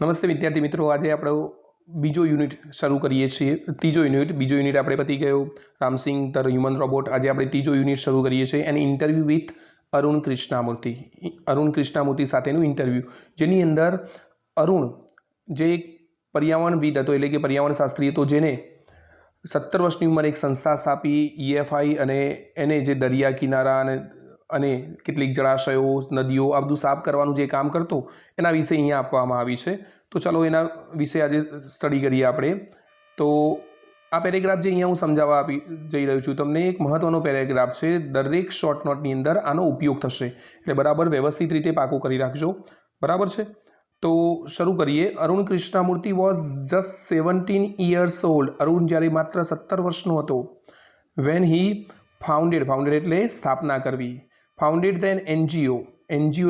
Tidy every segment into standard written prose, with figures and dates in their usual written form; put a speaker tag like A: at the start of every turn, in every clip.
A: નમસ્તે વિદ્યાર્થી મિત્રો, આજે આપણો બીજો યુનિટ શરૂ કરીએ છીએ. બીજો યુનિટ આપણે પતી ગયો રામસિંગ ધ હ્યુમન રોબોટ. આજે આપણે ત્રીજો યુનિટ શરૂ કરીએ છીએ N interview with Arun Krishnamurti સાથેનું ઇન્ટરવ્યૂ, જેની અંદર અરુણ જે એક પર્યાવરણવિદ હતો, એટલે કે પર્યાવરણ શાસ્ત્રી હતો, જેને 17 વર્ષની ઉંમરે એક સંસ્થા સ્થાપી EFI, અને એને જે દરિયા કિનારા અને કેટલીક જળાશયો, નદીઓ આ બધું સાફ કરવાનું જે કામ કરતો, એના વિશે અહીંયા આપવામાં આવી છે. તો ચાલો એના વિશે આજે સ્ટડી કરીએ આપણે. તો આ પેરેગ્રાફ જે અહીંયા હું સમજાવવા આપી જઈ રહ્યો છું તમને, એક મહત્ત્વનો પેરેગ્રાફ છે. દરેક શોર્ટ નોટની અંદર આનો ઉપયોગ થશે, એટલે બરાબર વ્યવસ્થિત રીતે પાકું કરી રાખજો. બરાબર છે? તો શરૂ કરીએ. Arun Krishnamurthy was just 17 years old. Arun જ્યારે માત્ર 17 વર્ષનો હતો. વેન હી ફાઉન્ડેડ એટલે સ્થાપના કરવી. ફાઉન્ડેડ ધેન NGO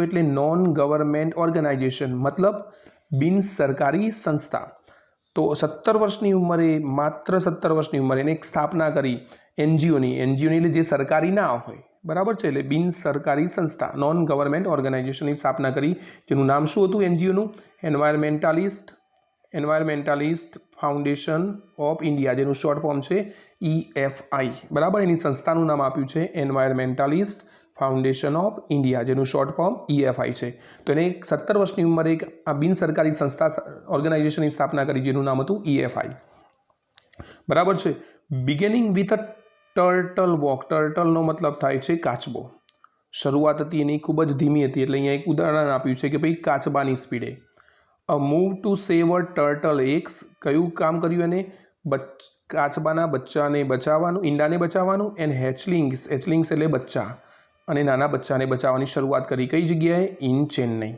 A: એટલે નોન ગવર્મેન્ટ ઓર્ગેનાઇઝેશન, મતલબ બિન સરકારી સંસ્થા. તો 17 વર્ષની ઉંમરે, માત્ર 17 વર્ષની ઉંમરે એને એક સ્થાપના કરી NGOની એટલે જે સરકારી ના હોય, બરાબર છે, એટલે બિન સરકારી સંસ્થા, નોન ગવર્મેન્ટ ઓર્ગેનાઇઝેશનની સ્થાપના કરી, જેનું નામ શું હતું NGOનું? એન્વાયરમેન્ટાલિસ્ટ ફાઉન્ડેશન ઓફ ઇન્ડિયા, જેનું શોર્ટ ફોર્મ છે EFI. બરાબર, એની સંસ્થાનું નામ આપ્યું છે એન્વાયરમેન્ટાલિસ્ટ ફાઉન્ડેશન ઓફ ઇન્ડિયા, જેનું શોર્ટ ફોર્મ EFI છે. તો એને 17 વર્ષની ઉંમરે એક આ બિન સરકારી સંસ્થા ઓર્ગેનાઇઝેશનની સ્થાપના કરી, જેનું નામ હતું EFI. બરાબર છે. Beginning with a turtle walk. ટર્ટલનો મતલબ થાય છે કાચબો. શરૂઆત હતી એની ખૂબ જ ધીમી હતી, એટલે અહીંયા એક ઉદાહરણ આપ્યું છે કે ભાઈ કાચબાની સ્પીડે. A move to save a turtle eggs. કયું કામ કર્યું એને? કાચબાના બચ્ચાને બચાવવાનું, ઈંડાને બચાવવાનું. એન્ડ હેચલિંગ્સ એટલે બચ્ચા અને નાના બચ્ચાને બચાવવાની શરૂઆત કરી. કઈ જગ્યાએ? ઇન ચેન્નઈ.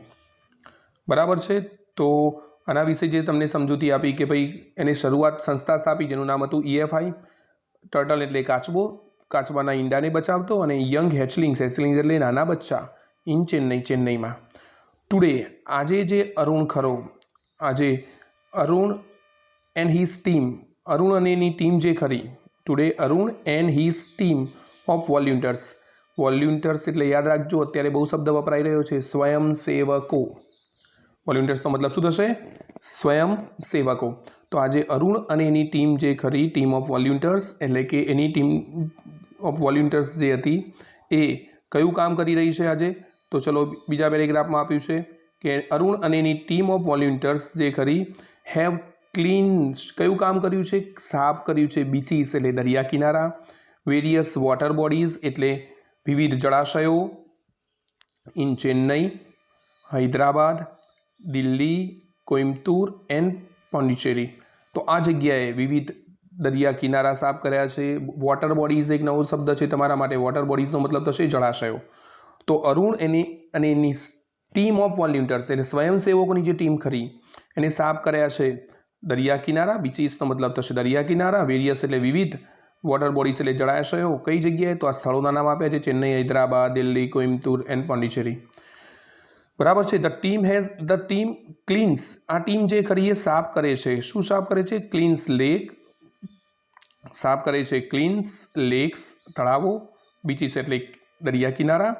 A: બરાબર છે. તો આના વિશે જે તમને સમજૂતી આપી કે ભાઈ એને શરૂઆત સંસ્થા સ્થાપી, જેનું નામ હતું EFI. ટર્ટલ એટલે કાચબો, કાચબાના ઈંડાને બચાવતો, અને યંગ હેચલિંગ્સ એટલે નાના બચ્ચા, ઇન ચેન્નઈમાં. ટુડે આજે જે અરુણ ખરો, આજે Arun and his team, Arun અને એની ટીમ જે ખરી, today Arun and his team of volunteers એટલે યાદ રાખજો, અત્યારે બહુ શબ્દ વપરાઈ રહ્યો છે, સ્વયંસેવકો. વોલ્યુન્ટર્સનો મતલબ શું થશે? સ્વયંસેવકો. તો આજે અરુણ અને એની ટીમ જે ખરી, ટીમ ઓફ વોલ્યુન્ટર્સ, એટલે કે એની ટીમ ઓફ વોલ્યુન્ટર્સ જે હતી એ કયું કામ કરી રહી છે આજે? તો ચલો બીજા પેરેગ્રાફમાં આપ્યું છે કે અરુણ અને એની ટીમ ઓફ વોલ્યુન્ટર્સ જે ખરી હેવ કયું કામ કર્યું છે? સાફ કર્યું છે બીચીસ એટલે દરિયા કિનારા, વેરિયસ વોટર બોડીઝ એટલે વિવિધ જળાશયો, ઇન ચેન્નઈ, હૈદરાબાદ, દિલ્હી, કોઇમ્બતુર એન્ડ પોંડિચેરી. તો આ જગ્યાએ વિવિધ દરિયા કિનારા સાફ કર્યા છે. વોટર બોડીઝ એક નવો શબ્દ છે તમારા માટે. વોટર બોડીઝનો મતલબ થશે જળાશયો. તો અરુણ અને એની ટીમ ઓફ વોલ્યુન્ટર્સ એટલે સ્વયંસેવકોની જે ટીમ ખરી એને સાફ કર્યા છે દરિયા કિનારા. બીચીસનો મતલબ થશે દરિયા કિનારા, વેરિયસ એટલે વિવિધ, વોટર બોડીઝ એટલે જળાશયો. કઈ જગ્યાએ? તો આ સ્થળોના નામ આપ્યા છે: ચેન્નઈ, હૈદરાબાદ, દિલ્હી, કોઇમ્બતુર એન્ડ પોંડિચેરી. બરાબર છે. ધ ટીમ ક્લીન્સ, આ ટીમ જે ખરી એ સાફ કરે છે. શું સાફ કરે છે? ક્લીન્સ લેક, સાફ કરે છે ક્લીન્સ લેક્સ તળાવો, બીચીસ એટલે દરિયા કિનારા,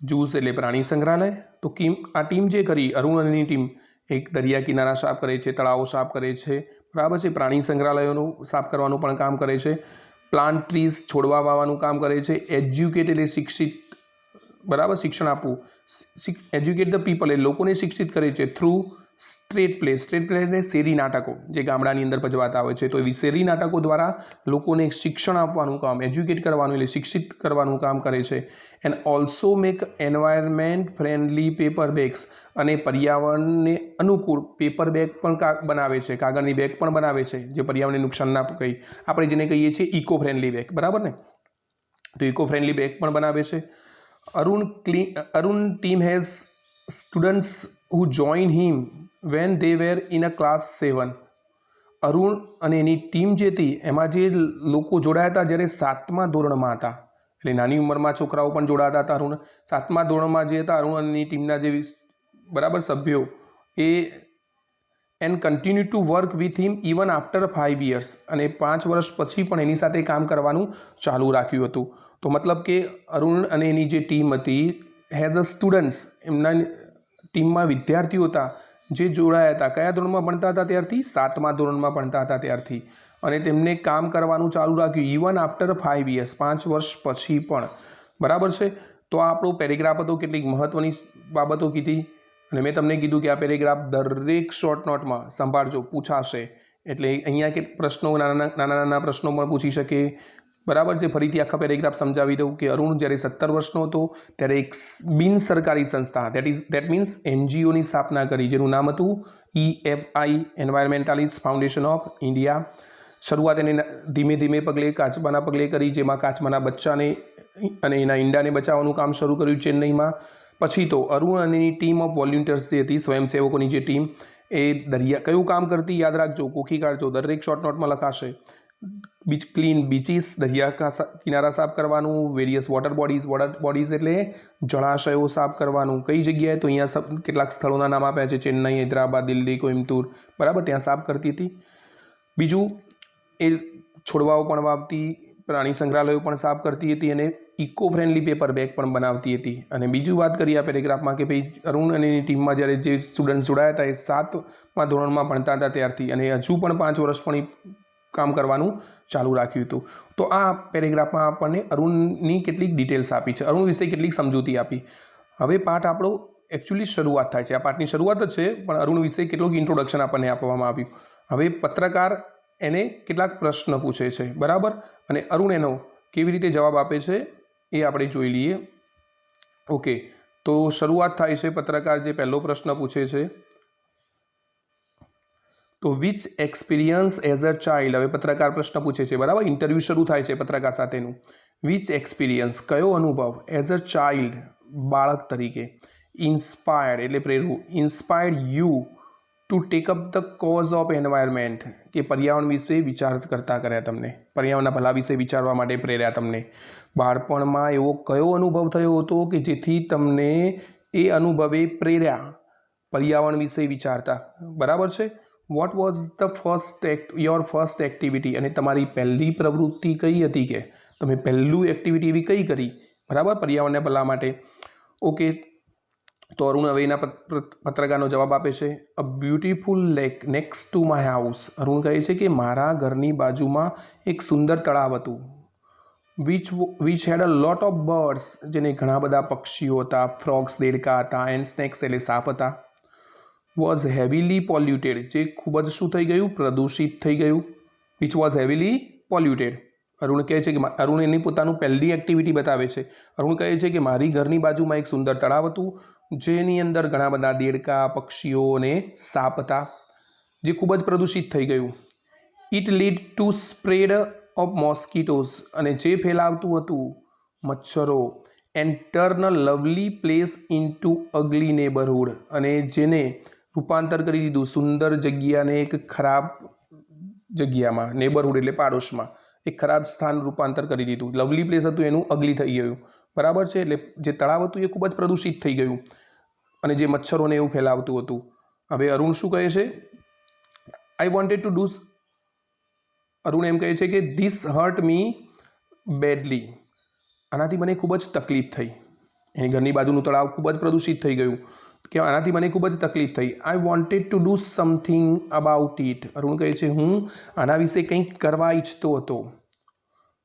A: જૂસ એટલે પ્રાણી સંગ્રહાલય. તો આ ટીમ જે કરી, અરુણ અને ટીમ, એક દરિયા કિનારા સાફ કરે છે, તળાવો સાફ કરે છે, બરાબર છે, પ્રાણી સંગ્રહાલયોનું સાફ કરવાનું પણ કામ કરે છે, પ્લાન્ટ ટ્રીઝ છોડવા વાવવાનું કામ કરે છે, એજ્યુકેટ એટલે શિક્ષિત, બરાબર, શિક્ષણ આપવું, એજ્યુકેટ ધ પીપલ એટલે લોકોને શિક્ષિત કરે છે, થ્રુ સ્ટ્રીટ પ્લે એટલે શેરી નાટકો જે ગામડાની અંદર ભજવાતા હોય છે. તો એવી શેરી નાટકો દ્વારા લોકોને શિક્ષણ આપવાનું કામ, એજ્યુકેટ કરવાનું એટલે શિક્ષિત કરવાનું કામ કરે છે. And also make environment friendly paper bags, અને પર્યાવરણને અનુકૂળ પેપર બેગ પણ બનાવે છે, કાગળની બેગ પણ બનાવે છે, જે પર્યાવરણને નુકસાન ના કહી, આપણે જેને કહીએ છીએ ઇકો ફ્રેન્ડલી બેગ, બરાબર ને? તો ઇકો ફ્રેન્ડલી બેગ પણ બનાવે છે. Arun team has students who joined him when they were in a class 7. Arun અને એની ટીમ જે હતી એમાં જે લોકો જોડાયા હતા જ્યારે 7મા ધોરણમાં હતા, એટલે નાની ઉંમરમાં છોકરાઓ પણ જોડાતા હતા. અરુણ 7મા ધોરણમાં જે હતા, અરુણ અને એની ટીમના જે બરાબર સભ્યો એ and continue to work with him even after 5 years, અને 5 વર્ષ પછી પણ એની સાથે કામ કરવાનું ચાલુ રાખ્યું હતું. તો મતલબ કે અરુણ અને એની જે ટીમ હતી હેઝ અ સ્ટુડન્ટ્સ, એમના ટીમમાં વિદ્યાર્થીઓ હતા જે જોડાયા હતા કયા ધોરણમાં ભણતા હતા ત્યારથી 7મા ધોરણમાં ભણતા હતા ત્યારથી, અને તેમને કામ કરવાનું ચાલુ રાખ્યું ઇવન આફ્ટર 5 years, 5 વર્ષ પછી પણ, બરાબર છે. તો આ આપણો પેરેગ્રાફ હતો, કેટલીક મહત્ત્વની બાબતો કીધી, અને મેં તમને કીધું કે આ પેરેગ્રાફ દરેક શોર્ટ નોટમાં સંભાળજો, પૂછાશે. એટલે અહીંયા કે પ્રશ્નો નાના પ્રશ્નો પણ પૂછી શકે, બરાબર છે. ફરીથી આખા પેરેગ્રાફ સમજાવી દઉં કે અરુણ જ્યારે 17 વર્ષનો હતો ત્યારે એક બિન સરકારી સંસ્થા દેટ મીન્સ NGOની સ્થાપના કરી, જેનું નામ હતું EFI, environmentalist foundation of India. શરૂઆત એને ધીમે ધીમે પગલે કાચબાના પગલે કરી, જેમાં કાચબાના બચ્ચાને અને એના ઈંડાને બચાવવાનું કામ શરૂ કર્યું ચેન્નઈમાં. પછી તો અરુણ અને એની ટીમ ઓફ વોલ્યુન્ટિયર્સ જે હતી, સ્વયંસેવકોની જે ટીમ, એ દરિયા કયું કામ કરતી યાદ રાખજો, કોખી કાઢજો, દરેક શોર્ટ નોટમાં લખાશે. ક્લીન બીચીસ, દરિયા કિનારા સાફ કરવાનું, વેરિયસ વોટર બોડીઝ એટલે જળાશયો સાફ કરવાનું. કઈ જગ્યાએ? તો અહીંયા કેટલાક સ્થળોના નામ આપ્યા છે, ચેન્નઈ, હૈદરાબાદ, દિલ્હી, કોઇમ્બતુર, બરાબર, ત્યાં સાફ કરતી હતી. બીજું, એ છોડવાઓ પણ વાવતી, પ્રાણી સંગ્રહાલયો પણ સાફ કરતી હતી, અને ઇકો ફ્રેન્ડલી પેપર બેગ પણ બનાવતી હતી. અને બીજું વાત કરીએ આ પેરેગ્રાફમાં કે ભાઈ અરુણ અને એની ટીમમાં જ્યારે જે સ્ટુડન્ટ જોડાયા હતા એ 7મા ધોરણમાં ભણતા હતા ત્યારથી, અને હજુ પણ 5 વર્ષ પણ કામ કરવાનું ચાલુ રાખ્યું હતું. તો આ પેરેગ્રાફમાં આપણને અરુણની કેટલીક ડિટેલ્સ આપી છે, અરુણ વિશે કેટલીક સમજૂતી આપી. હવે પાઠ આપણો એકચ્યુઅલી શરૂઆત થાય છે, આ પાઠની શરૂઆત જ છે, પણ અરુણ વિશે કેટલુંક ઇન્ટ્રોડક્શન આપણને આપવામાં આવ્યું. હવે પત્રકાર એને કેટલાક પ્રશ્ન પૂછે છે, બરાબર, અને અરુણ એનો કેવી રીતે જવાબ આપે છે એ આપણે જોઈ લઈએ. ઓકે, તો શરૂઆત થાય છે, પત્રકાર જે પહેલો પ્રશ્ન પૂછે છે, તો which experience as a child. હવે પત્રકાર પ્રશ્ન પૂછે છે, બરાબર, ઇન્ટરવ્યૂ શરૂ થાય છે પત્રકાર સાથેનું. વિચ એક્સપિરિયન્સ, કયો અનુભવ, એઝ અ ચાઇલ્ડ, બાળક તરીકે, ઇન્સ્પાયર્ડ એટલે પ્રેરવું, inspired you to take up the cause of environment, કે પર્યાવરણ વિશે વિચાર કરતા કર્યા તમને, પર્યાવરણના ભલા વિશે વિચારવા માટે પ્રેર્યા તમને. બાળપણમાં એવો કયો અનુભવ થયો હતો કે જેથી તમને એ અનુભવે પ્રેર્યા પર્યાવરણ વિશે વિચારતા, બરાબર છે. What was the your first activity, અને તમારી પહેલી પ્રવૃત્તિ કઈ હતી, કે તમે પહેલું એક્ટિવિટી એવી કઈ કરી, બરાબર, પર્યાવરણને ભલા માટે. ઓકે, તો અરુણ હવે એના પત્રકારનો જવાબ આપે છે. A beautiful lake next to my house. Arun કહે છે કે મારા ઘરની બાજુમાં એક સુંદર તળાવ હતું. Which had a lot of birds, જેને ઘણા બધા પક્ષીઓ હતા, ફ્રોગ્સ દેડકા હતા, એન્ડ સ્નેક્સ એટલે સાપ હતા. વોઝ હેવીલી પોલ્યુટેડ, જે ખૂબ જ શું થઈ ગયું, પ્રદૂષિત થઈ ગયું. Which was heavily polluted. Arun કહે છે કે અરુણ એની પોતાનું પહેલી એક્ટિવિટી બતાવે છે. અરુણ કહે છે કે મારી ઘરની બાજુમાં એક સુંદર તળાવ હતું, જેની અંદર ઘણા બધા દેડકા, પક્ષીઓ અને સાપ હતા, જે ખૂબ જ પ્રદૂષિત થઈ ગયું. It lead to spread of મોસ્કીટોઝ, અને જે ફેલાવતું હતું મચ્છરો. And turn a lovely place into અગલી neighbourhood, અને જેને રૂપાંતર કરી દીધું સુંદર જગ્યાને એક ખરાબ જગ્યામાં, નેબરહુડ એટલે પાડોશમાં, એક ખરાબ સ્થાન રૂપાંતર કરી દીધું. લવલી પ્લેસ હતું એનું અગલી થઈ ગયું, બરાબર છે. એટલે જે તળાવ હતું એ ખૂબ જ પ્રદૂષિત થઈ ગયું, અને જે મચ્છરોને એવું ફેલાવતું હતું. હવે અરુણ શું કહે છે, I wanted to do, Arun એમ કહે છે કે ધીસ હર્ટ મી બેડલી, આનાથી મને ખૂબ જ તકલીફ થઈ. એની ઘરની બાજુનું તળાવ ખૂબ જ પ્રદૂષિત થઈ ગયું, કે આનાથી મને ખૂબ જ તકલીફ થઈ. I wanted to do something about it. Arun કહે છે હું આના વિશે કંઈક કરવા ઈચ્છતો હતો.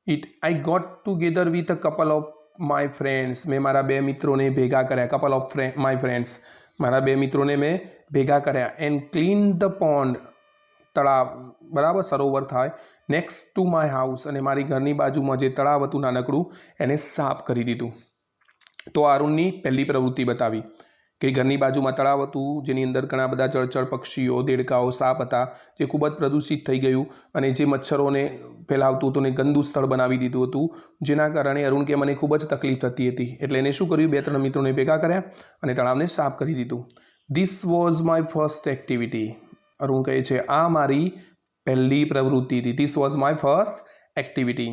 A: I got together with a couple of my friends, મેં મારા 2 મિત્રોને ભેગા કર્યા. કપલ ઓફ માય ફ્રેન્ડ્સ, મારા 2 મિત્રોને મેં ભેગા કર્યા. એન્ડ ક્લીન ધ પોન્ડ, તળાવ, બરાબર, સરોવર થાય, નેક્સ્ટ ટુ માય હાઉસ, અને મારી ઘરની બાજુમાં જે તળાવ હતું નાનકડું એને સાફ કરી દીધું. તો અરુણની પહેલી પ્રવૃત્તિ બતાવી કે ઘરની બાજુમાં તળાવ હતું, જેની અંદર ઘણા બધા જળચર પક્ષીઓ, દેડકાઓ, સાપ હતા, જે ખૂબ જ પ્રદૂષિત થઈ ગયું, અને જે મચ્છરોને ફેલાવતું હતું ને ગંદુ સ્થળ બનાવી દીધું હતું, જેના કારણે અરુણ કે મને ખૂબ જ તકલીફ થતી હતી. એટલે એને શું કર્યું, 2-3 મિત્રોને ભેગા કર્યા અને તળાવને સાફ કરી દીધું. This was my first activity. Arun કહે છે આ મારી પહેલી પ્રવૃત્તિ હતી. This was my first activity.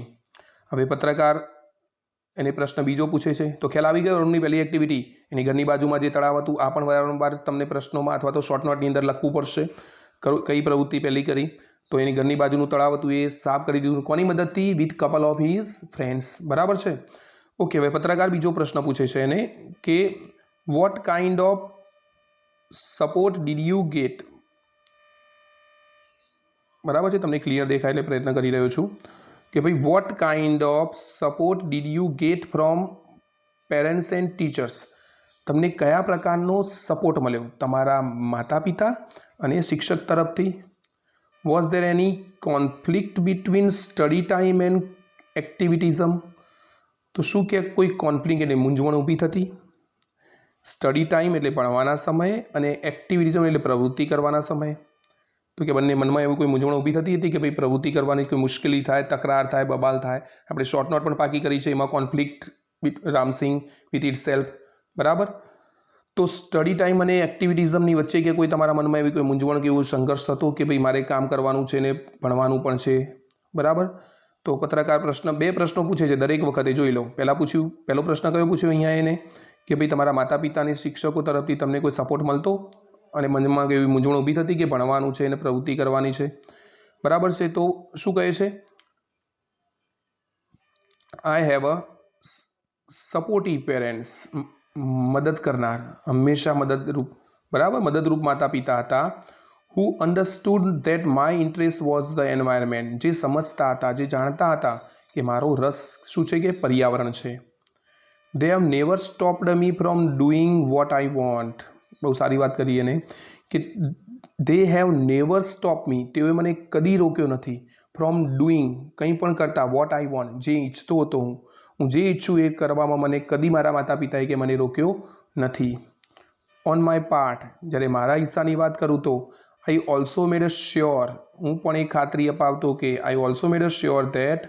A: હવે પત્રકાર એને પ્રશ્ન બીજો પૂછે છે, તો ખ્યાલ આવી ગયો અરુણની પહેલી એક્ટિવિટી, એની ઘરની બાજુમાં જે તળાવ હતું. આ પણ વારંવાર તમને પ્રશ્નોમાં અથવા તો શોર્ટ નોટની અંદર લખવું પડશે, કઈ પ્રવૃત્તિ પહેલી કરી. તો એની ઘરની બાજુનું તળાવ હતું એ સાફ કરી દીધું. કોની મદદથી? With couple of his friends, બરાબર છે. ઓકે, હવે પત્રકાર બીજો પ્રશ્ન પૂછે છે એને કે what kind of support did you get, બરાબર છે, તમને ક્લિયર દેખાય એટલે પ્રયત્ન કરી રહ્યો છું કે ભાઈ what kind of support did you get from parents and teachers, તમને કયા પ્રકારનો સપોર્ટ મળ્યો તમારા માતા પિતા અને શિક્ષક તરફથી. Was there any conflict between study time and activism, તો શું કે કોઈ કોન્ફ્લિક્ટ એટલે મૂંઝવણ ઊભી થતી સ્ટડી ટાઈમ એટલે ભણવાના સમયે અને એક્ટિવિટીઝમ એટલે પ્રવૃત્તિ કરવાના સમયે, તો કે બંને મનમાં એવું કોઈ મૂંઝવણ ઊભી થતી હતી કે ભાઈ પ્રવૃત્તિ કરવાની કોઈ મુશ્કેલી થાય, તકરાર થાય, બબાલ થાય. આપણે શોર્ટ નોટ પણ પાકી કરી છે, એમાં conflict Ram Singh with it self, બરાબર. તો સ્ટડી ટાઈમ અને એક્ટિવિટીઝમની વચ્ચે કે કોઈ તમારા મનમાં એવી કોઈ મૂંઝવણ કે એવો સંઘર્ષ થતો કે ભાઈ મારે કામ કરવાનું છે ને ભણવાનું પણ છે, બરાબર. તો પત્રકાર બે પ્રશ્નો પૂછે છે દરેક વખતે, જોઈ લો. પહેલો પ્રશ્ન કયો પૂછ્યો અહીંયા એને કે ભાઈ તમારા માતા પિતા અને શિક્ષકો તરફથી તમને કોઈ સપોર્ટ મળતો અને મનમાં એવી મૂંઝવણ ઊભી થતી કે ભણવાનું છે અને પ્રવૃત્તિ કરવાની છે, બરાબર છે. તો શું કહે છે, I have a supportive parents, મદદ કરનાર, હંમેશા મદદરૂપ, બરાબર, મદદરૂપ માતા પિતા હતા. Who understood that my interest was the environment, જે સમજતા હતા, જે જાણતા હતા કે મારો રસ શું છે કે પર્યાવરણ છે. They have never stopped me from doing what I want, બહુ સારી વાત કરી એને કે દે હેવ નેવર સ્ટોપ મી, તેઓએ મને કદી રોક્યો નથી, ફ્રોમ ડુઈંગ, કંઈ પણ કરતા, વોટ આઈ વોન્ટ, જે ઈચ્છતો હતો હું જે ઈચ્છું એ કરવામાં મને કદી મારા માતા પિતાએ કે મને રોક્યો નથી. ઓન માય પાર્ટ, જ્યારે મારા હિસ્સાની વાત કરું તો આઈ ઓલ્સો મેડ અ શ્યોર, હું પણ એ ખાતરી અપાવતો કે I also made a sure that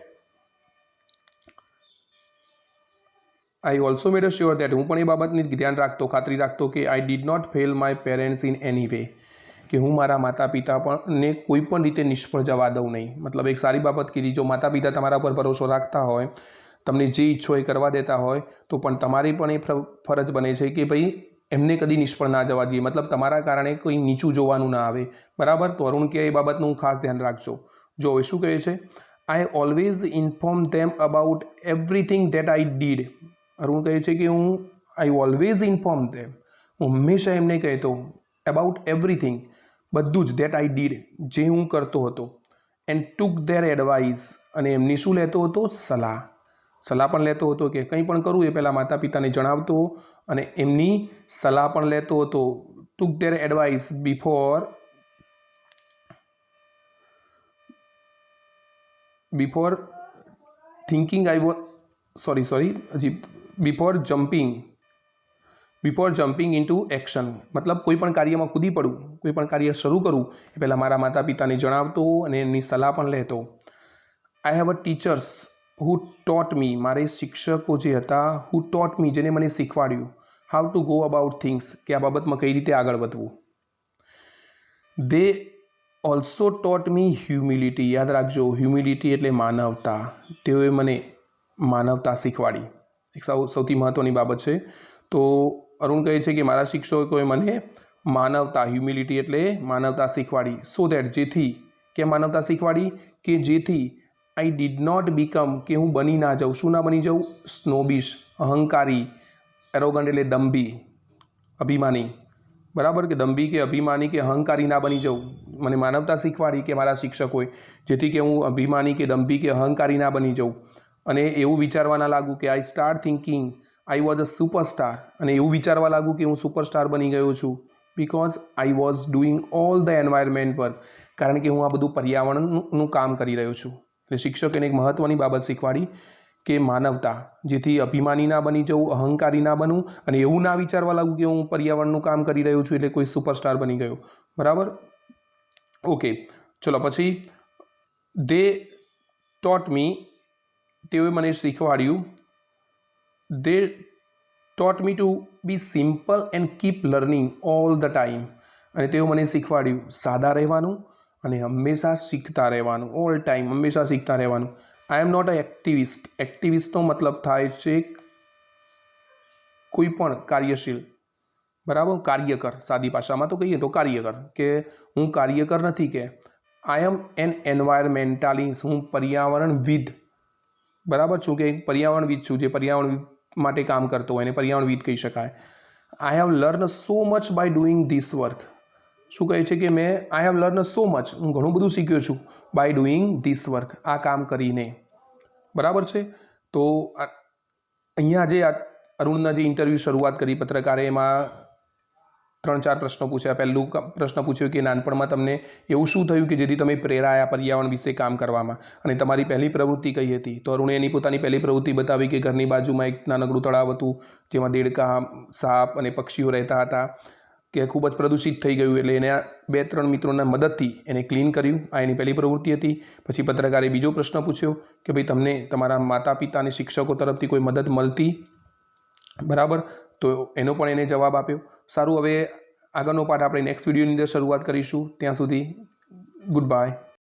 A: હું પણ એ બાબતની ધ્યાન રાખતો, ખાતરી રાખતો કે I did not fail my parents in any way, કે હું મારા માતા પિતા પણ કોઈ પણ રીતે નિષ્ફળ જવા દઉં નહીં. મતલબ એક સારી બાબત કીધી, જો માતા પિતા તમારા પર ભરોસો રાખતા હોય, તમને જે ઈચ્છો એ કરવા દેતા હોય, તો પણ તમારી પણ એ ફરજ બને છે કે ભાઈ એમને કદી નિષ્ફળ ના જવા દઈએ, મતલબ તમારા કારણે કોઈ નીચું જોવાનું ના આવે, બરાબર. તો અરુણ કે એ બાબતનું ખાસ ધ્યાન રાખજો. જો હવે શું કહે છે, I always inform them about everything that I did, Arun કહે છે કે આઈ ઓલવેઝ ઇન્ફોર્મ ધેમ, હું હંમેશા એમને કહેતો અબાઉટ એવરીથિંગ, બધું જ, ધેટ આઈ ડીડ, જે હું કરતો હતો, એન્ડ ટુક ધેર એડવાઇસ, અને એમની શું લેતો હતો, સલાહ પણ લેતો હતો, કે કંઈ પણ કરવું એ પહેલાં માતા પિતાને જણાવતો અને એમની સલાહ પણ લેતો હતો. Took their advice before thinking before jumping into action, મતલબ કોઈ પણ કાર્યમાં કૂદી પડવું, કોઈ પણ કાર્ય શરૂ કરવું એ પહેલાં મારા માતા પિતાને જણાવતો અને એમની સલાહ પણ લેતો. આઈ હેવ અ ટીચર્સ હુ ટોટ મી, મારે શિક્ષકો જે હતા, હુ ટોટ મી, જેને મને શીખવાડ્યું, how to go about things, કે આ બાબતમાં કઈ રીતે આગળ વધવું. દે ઓલ્સો ટોટ મી હ્યુમિલિટી, યાદ રાખજો, હ્યુમિલિટી એટલે માનવતા, તેઓએ મને માનવતા શીખવાડી, એક સૌથી મહત્ત્વની બાબત છે. તો અરુણ કહે છે કે મારા શિક્ષકોએ મને માનવતા, હ્યુમિલિટી એટલે માનવતા શીખવાડી. સો દેટ, જેથી, કે માનવતા શીખવાડી કે જેથી આઈ ડીડ નોટ બીકમ, કે હું બની ના જાઉં, શું ના બની જાઉં, સ્નોબિશ, અહંકારી, એરોગન્ટ એટલે દંભી, અભિમાની, બરાબર, કે દંભી કે અભિમાની કે અહંકારી ના બની જાઉં. મને માનવતા શીખવાડી કે મારા શિક્ષકોએ, જેથી કે હું અભિમાની કે દંભી કે અહંકારી ના બની જાઉં અને એવું વિચારવા ના લાગુ કે આઈ start thinking I was a superstar, અને એવું વિચારવા લાગું કે હું સુપરસ્ટાર બની ગયો છું, because I was doing all the environment પર, કારણ કે હું આ બધું પર્યાવરણનું કામ કરી રહ્યો છું. એટલે શિક્ષકે એક મહત્ત્વની બાબત શીખવાડી કે માનવતા, જેથી અભિમાની ના બની જવું, અહંકારી ના બનવું અને એવું ના વિચારવા લાગું કે હું પર્યાવરણનું કામ કરી રહ્યો છું એટલે કોઈ સુપરસ્ટાર બની ગયો, બરાબર. ઓકે, ચલો પછી, દે ટોટ મી, તેઓએ મને શીખવાડ્યું, they taught me to be simple and keep learning all the time, અને તેઓ મને શીખવાડ્યું સાદા રહેવાનું અને હંમેશા શીખતા રહેવાનું, ઓલ ટાઈમ, હંમેશા શીખતા રહેવાનું. આઈ એમ નોટ અ એક્ટિવિસ્ટ, એક્ટિવિસ્ટનો મતલબ થાય છે કોઈ પણ કાર્યશીલ, બરાબર, કાર્યકર, સાદી ભાષામાં તો કહીએ તો કાર્યકર, કે હું કાર્યકર નથી, કે આઈ એમ એન એન્વાયરમેન્ટાલિસ્ટ, હું પર્યાવરણવિદ, બરાબર છું, કે પર્યાવરણવિદ છું, જે પર્યાવરણ માટે કામ કરતો હોય એને પર્યાવરણવિદ કહી શકાય. I have learn so much bye doing this work. શું કહે છે કે મેં I have learn so much, હું ઘણું બધું શીખ્યો છું બાય ડુઈંગ ધીસ વર્ક, આ કામ કરીને. બરાબર છે. તો અહીંયા જે અરુણના જે ઇન્ટરવ્યૂ શરૂઆત કરી પત્રકારે, એમાં 3-4 પ્રશ્નો પૂછ્યા. પહેલું પ્રશ્ન પૂછ્યો કે નાનપણમાં તમને એવું શું થયું કે જેથી તમે પ્રેરાયા પર્યાવરણ વિશે કામ કરવામાં, અને તમારી પહેલી પ્રવૃત્તિ કઈ હતી? તો અરુણે એની પોતાની પહેલી પ્રવૃત્તિ બતાવી કે ઘરની બાજુમાં એક નાનકડું તળાવ હતું જેમાં દેડકા, સાપ અને પક્ષીઓ રહેતા હતા, કે ખૂબ જ પ્રદૂષિત થઈ ગયું, એટલે એને 2-3 મિત્રોના મદદથી એને ક્લીન કર્યું. આ એની પહેલી પ્રવૃત્તિ હતી. પછી પત્રકારે બીજો પ્રશ્ન પૂછ્યો કે ભાઈ તમને તમારા માતા પિતા અને શિક્ષકો તરફથી કોઈ મદદ મળતી? બરાબર. તો એનો પણ એને જવાબ આપ્યો. સારું, હવે આગળનો પાઠ આપણે નેક્સ્ટ વિડીયોની અંદર શરૂઆત કરીશું. ત્યાં સુધી ગુડ બાય.